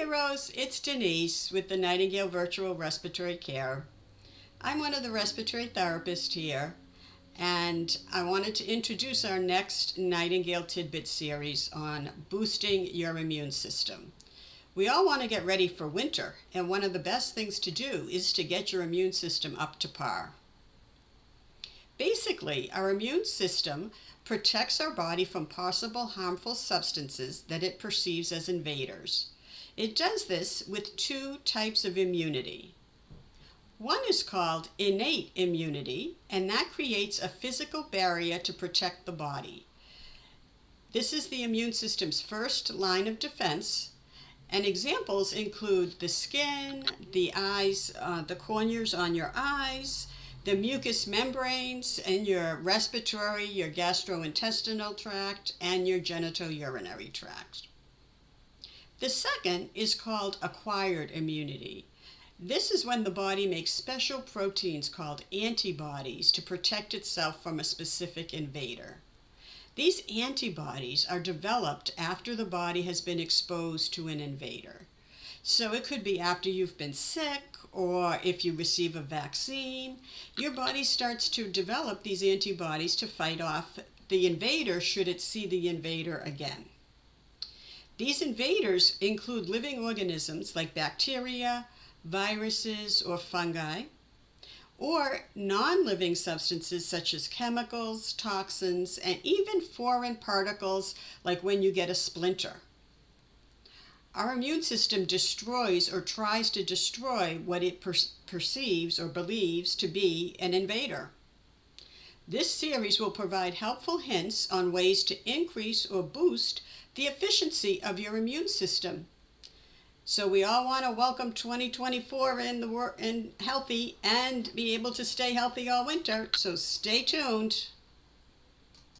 Rose, it's Denise with the Nightingale Virtual Respiratory Care. I'm one of the respiratory therapists here, and I wanted to introduce our next Nightingale Tidbit series on boosting your immune system. We all want to get ready for winter, and one of the best things to do is to get your immune system up to par. Basically, our immune system protects our body from possible harmful substances that it perceives as invaders. It does this with two types of immunity. One is called innate immunity, and that creates a physical barrier to protect the body. This is the immune system's first line of defense, and examples include the skin, the eyes, the corneas on your eyes, the mucous membranes in your respiratory, your gastrointestinal tract, and your genitourinary tract. The second is called acquired immunity. This is when the body makes special proteins called antibodies to protect itself from a specific invader. These antibodies are developed after the body has been exposed to an invader. So it could be after you've been sick, or if you receive a vaccine, your body starts to develop these antibodies to fight off the invader should it see the invader again. These invaders include living organisms like bacteria, viruses, or fungi, or non-living substances such as chemicals, toxins, and even foreign particles like when you get a splinter. Our immune system destroys or tries to destroy what it perceives or believes to be an invader. This series will provide helpful hints on ways to increase or boost the efficiency of your immune system. So we all want to welcome 2024 in healthy and be able to stay healthy all winter. So stay tuned.